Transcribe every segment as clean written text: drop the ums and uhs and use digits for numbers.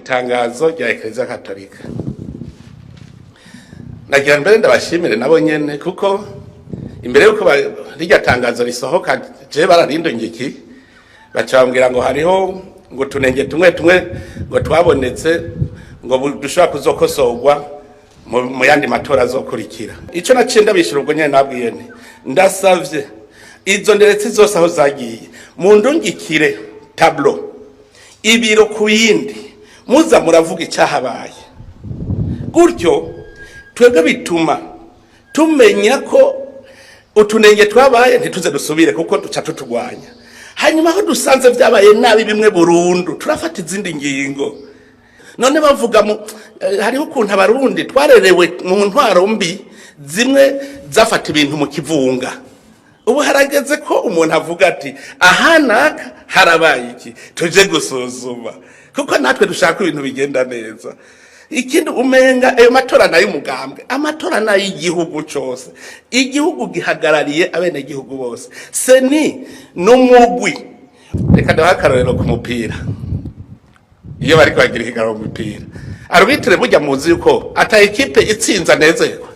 itangazo rya Yishuye Katorika. Nagira mbere ndabashimire nabo nyene kuko imbere yuko rirya tangazo risohoka je bararindongiki bacambwira ngo hariho ngo utunenge tumwe ngo twabonetse ngo dushobora kuzokosorwa mu yandi matora azokurikira. Ico naciye ndabishira ubwo nyene nabwiye nti ndasavye izo nderetse zose aho zagiye mu ndungikire tableau ibiro kuyindi muza muravuga icyahabaye gutyo twebwe bituma tumenya ko utunenge twabaye ntituze dusubire kuko duca tutugwanya. Hanyuma aho dusanze byabaye nabi bimwe burundu turafata izindi ngingo. None bavuga hariho ukuntu abarundi twarerewe mu ntwaro mbi zimwe zafata ibintu mu kivunga. Ubu harageze ko umuntu avuga ati ahanaka harabaye iki tuje gusuzuma kuko natwe dushaka ibintu bigenda neza. Ikindi umenga ayo matora nayo umugambwe amatora nayo igihugu cyose igihugu gihagarariye abene gihugu bose seni n'umugwi. Reka ndabakarorero ku mupira iyo bari kwagira ikigaro mu mupira arbitre burya muzi yuko ata equipe itsinza nezerwa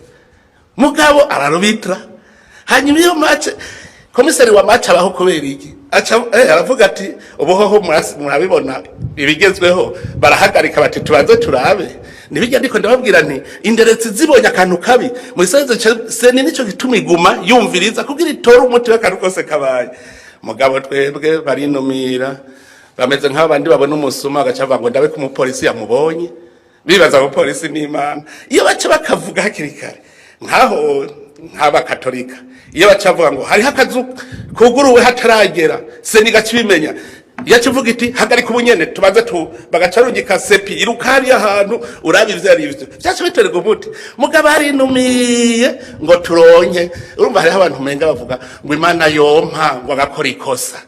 mugabo ararubitra. Hanyuma iyo match komisari wa match abaho kubera iki aravuga ati ubuhoho murabibona ibigezweho barahagarika bati tubanze turabe nibijya ndiko ndababwira nti inderetse zibonye akantu kabi muisenze seni nico gituma iguma yumviriza kugira itora umuti w'akantu kose kabaye. Mugabo twebwe barinumira bameze nk'abandi babona umusuma agacava ngo ndabe ku mupolisi yamubonye bibaza ko polisi n'Imana. Iyo bace bakavuga hakiri kare nkaho nk'aba Katorika iyo bacavuga ngo hari hakazu kuguruwe hataragera seni gacibimenya yacivuga iti hagarika ubunyene tubanze bagacarungika sepi irukari ahantu urabi ivyo ari ivyo byacu biterwa umuti. Mugabo arinumiye ngo turonke urumva hari abantu menga bavuga ngo Imana yompa ngo agakora ikosa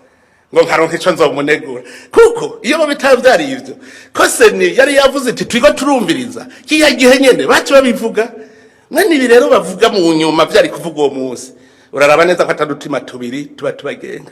ngo nkaronka ico nzomunegura kuko iyo babitaba byari ivyo ko seni yari yavuze iti twigo turumviriza kiya gihe nyene bacu babivuga mwene ibi rero bavuga mu nyuma byari kuvuga uwo munsi uraraba neza ko atadutima tubiri tuba tubagenga.